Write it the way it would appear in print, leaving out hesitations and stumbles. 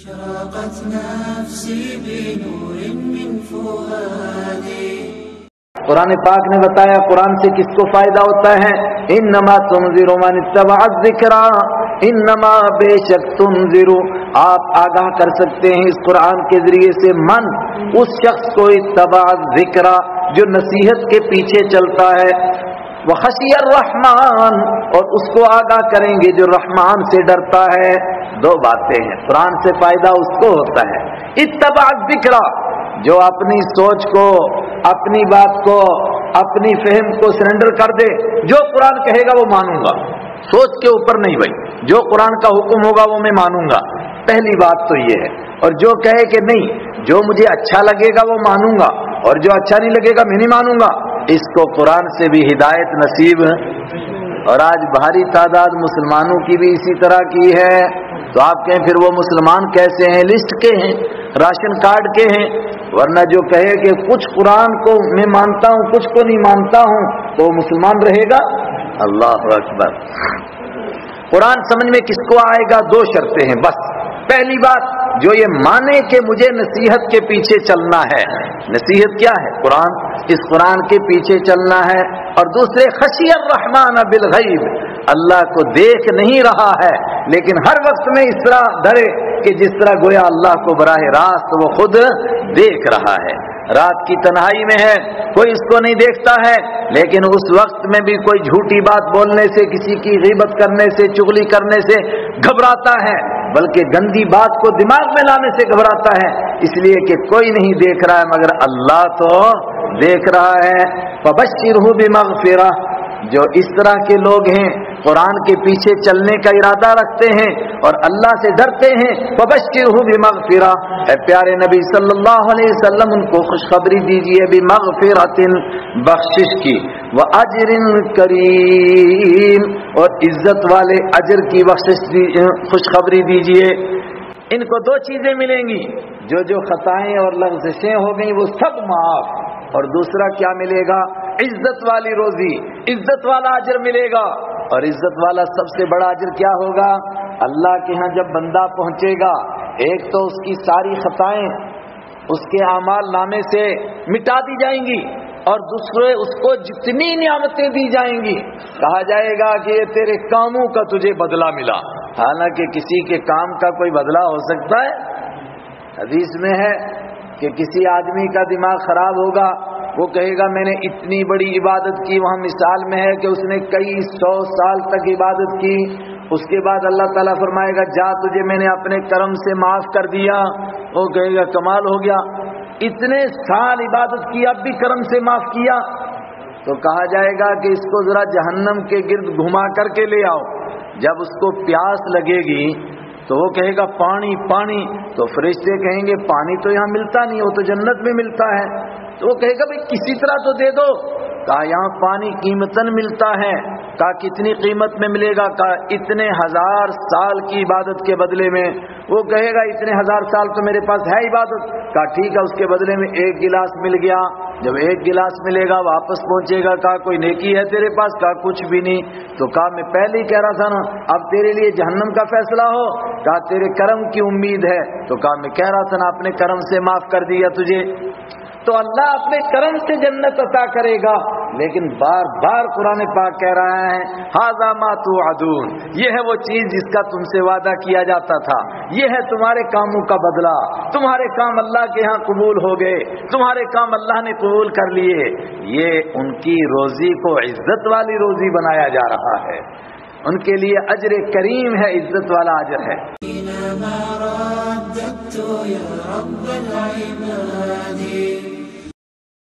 اشرقت نفسی بنور من فؤادی۔ قرآن پاک نے بتایا قرآن سے کس کو فائدہ ہوتا ہے، انما تنذر من اتبع الذکر، انما بے شک تنذر، آپ آگاہ کر سکتے ہیں اس قرآن کے ذریعے سے من، اس شخص کو اتبع الذکر جو نصیحت کے پیچھے چلتا ہے، وخشی الرحمن، اور اس کو آگاہ کریں گے جو رحمان سے ڈرتا ہے۔ دو باتیں ہیں، قرآن سے فائدہ اس کو ہوتا ہے اتبع الذکر، جو اپنی سوچ کو، اپنی بات کو، اپنی فہم کو سرنڈر کر دے، جو قرآن کہے گا وہ مانوں گا، سوچ کے اوپر نہیں بھائی، جو قرآن کا حکم ہوگا وہ میں مانوں گا، پہلی بات تو یہ ہے۔ اور جو کہے کہ نہیں، جو مجھے اچھا لگے گا وہ مانوں گا، اور جو اچھا نہیں لگے گا میں نہیں مانوں گا، اس کو قرآن سے بھی ہدایت نصیب ہے۔ اور آج بھاری تعداد مسلمانوں کی بھی اسی طرح کی ہے، تو آپ کہیں پھر وہ مسلمان کیسے ہیں؟ لسٹ کے ہیں، راشن کارڈ کے ہیں، ورنہ جو کہے کہ کچھ قرآن کو میں مانتا ہوں کچھ کو نہیں مانتا ہوں تو وہ مسلمان رہے گا؟ اللہ اکبر۔ قرآن سمجھ میں کس کو آئے گا؟ دو شرطیں ہیں بس۔ پہلی بات، جو یہ مانے کہ مجھے نصیحت کے پیچھے چلنا ہے، نصیحت کیا ہے؟ قرآن، اس قرآن کے پیچھے چلنا ہے۔ اور دوسرے، خشی الرحمن بالغیب، اللہ کو دیکھ نہیں رہا ہے لیکن ہر وقت میں اس طرح ڈرے کہ جس طرح گویا اللہ کو براہ راست وہ خود دیکھ رہا ہے۔ رات کی تنہائی میں ہے، کوئی اس کو نہیں دیکھتا ہے، لیکن اس وقت میں بھی کوئی جھوٹی بات بولنے سے، کسی کی غیبت کرنے سے، چغلی کرنے سے گھبراتا ہے، بلکہ گندی بات کو دماغ میں لانے سے گھبراتا ہے، اس لیے کہ کوئی نہیں دیکھ رہا ہے مگر اللہ تو دیکھ رہا ہے۔ فبشرہ بمغفرہ، جو اس طرح کے لوگ ہیں، قرآن کے پیچھے چلنے کا ارادہ رکھتے ہیں اور اللہ سے ڈرتے ہیں، فبشرہ بمغفرہ، اے پیارے نبی صلی اللہ علیہ وسلم ان کو خوشخبری دیجئے بمغفرۃ، بخشش کی، واجر کریم، اور عزت والے اجر کی خوشخبری دیجئے۔ ان کو دو چیزیں ملیں گی، جو خطائیں اور لغزشیں ہو گئیں وہ سب معاف، اور دوسرا کیا ملے گا؟ عزت والی روزی، عزت والا اجر ملے گا۔ اور عزت والا سب سے بڑا اجر کیا ہوگا؟ اللہ کے ہاں جب بندہ پہنچے گا، ایک تو اس کی ساری خطائیں اس کے اعمال نامے سے مٹا دی جائیں گی، اور دوسرے اس کو جتنی نعمتیں دی جائیں گی، کہا جائے گا کہ یہ تیرے کاموں کا تجھے بدلہ ملا۔ حالانکہ کسی کے کام کا کوئی بدلہ ہو سکتا ہے؟ حدیث میں ہے کہ کسی آدمی کا دماغ خراب ہوگا، وہ کہے گا میں نے اتنی بڑی عبادت کی، وہاں مثال میں ہے کہ اس نے کئی 100 سال تک عبادت کی، اس کے بعد اللہ تعالیٰ فرمائے گا جا تجھے میں نے اپنے کرم سے معاف کر دیا، وہ کہے گا کمال ہو گیا، اتنے سال عبادت کی اب بھی کرم سے معاف کیا، تو کہا جائے گا کہ اس کو ذرا جہنم کے گرد گھما کر کے لے آؤ۔ جب اس کو پیاس لگے گی تو وہ کہے گا پانی پانی، تو فرشتے کہیں گے پانی تو یہاں ملتا نہیں، وہ تو جنت میں ملتا ہے، تو وہ کہے گا بھئی کسی طرح تو دے دو۔ کہا یہاں پانی قیمتاً ملتا ہے۔ کہا کتنی قیمت میں ملے گا؟ کہا اتنے 1000 سال کی عبادت کے بدلے میں۔ وہ کہے گا اتنے 1000 سال تو میرے پاس ہے عبادت۔ کہا ٹھیک ہے، اس کے بدلے میں 1 گلاس مل گیا۔ جب 1 گلاس ملے گا واپس پہنچے گا، کہا کوئی نیکی ہے تیرے پاس؟ کہا کچھ بھی نہیں۔ تو کہا میں پہلے ہی کہہ رہا تھا نا اب تیرے لیے جہنم کا فیصلہ ہو؟ کہا تیرے کرم کی امید ہے۔ تو کہا میں کہہ رہا تھا نا اپنے کرم سے معاف کر دیا تجھے۔ تو اللہ اپنے کرم سے جنت عطا کرے گا، لیکن بار بار قرآن پاک کہہ رہا ہے ھذا ما توعدون، یہ ہے وہ چیز جس کا تم سے وعدہ کیا جاتا تھا، یہ ہے تمہارے کاموں کا بدلہ، تمہارے کام اللہ کے ہاں قبول ہو گئے، تمہارے کام اللہ نے قبول کر لیے۔ یہ ان کی روزی کو عزت والی روزی بنایا جا رہا ہے، ان کے لیے اجر کریم ہے، عزت والا اجر ہے۔ إلى ما رددت يا رب العباد